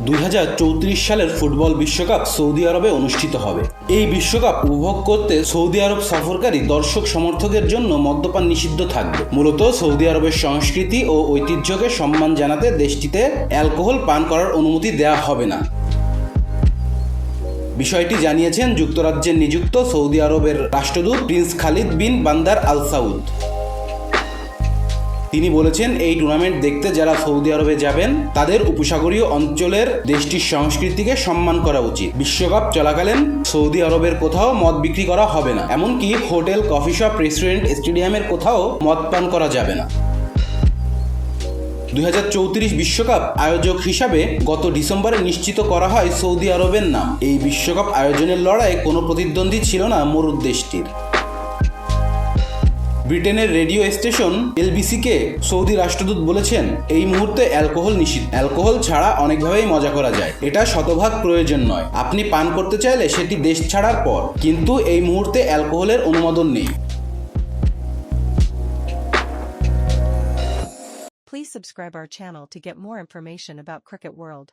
2034 সালের ফুটবল বিশ্বকাপ সৌদি আরবে অনুষ্ঠিত হবে। এই বিশ্বকাপ উপভোগ করতে সৌদি আরব সফরকারী দর্শক সমর্থকের জন্য মদ্যপান নিষিদ্ধ থাকবে। মূলত সৌদি আরবের সংস্কৃতি ও ঐতিহ্যকে সম্মান জানাতে দেশটিতে অ্যালকোহল পান করার অনুমতি দেওয়া হবে না। বিষয়টি জানিয়েছেন যুক্তরাজ্যের নিযুক্ত সৌদি আরবের রাষ্ট্রদূত প্রিন্স খালিদ বিন বান্দার আল সাউদ। তিনি বলেছেন, এই টুর্নামেন্ট দেখতে যারা সৌদি আরবে যাবেন তাদের উপসাগরীয় অঞ্চলের দেশটির সংস্কৃতিকে সম্মান করা উচিত। বিশ্বকাপ চলাকালীন সৌদি আরবের কোথাও মদ বিক্রি করা হবে না, এমনকি হোটেল, কফি শপ, রেস্টুরেন্ট, স্টেডিয়ামের কোথাও মদ পান করা যাবে না। 2034 বিশ্বকাপ আয়োজক হিসাবে গত ডিসেম্বরে নিশ্চিত করা হয় সৌদি আরবের নাম। এই বিশ্বকাপ আয়োজনের লড়াইয়ে কোনো প্রতিদ্বন্দ্বী ছিল না মরুদ দেশটির। ব্রিটেনের রেডিও স্টেশন এলবিসিকে সৌদি রাষ্ট্রদূত বলেছেন, এই মুহূর্তে অ্যালকোহল নিষিদ্ধ। অ্যালকোহল ছাড়া অনেকভাবেই মজা করা যায়, এটা শতভাগ প্রয়োজন নয়। আপনি পান করতে চাইলে সেটি দেশ ছাড়ার পর, কিন্তু এই মুহূর্তে অ্যালকোহলের অনুমোদন নেই। Please subscribe our channel to get more information about Cricket World.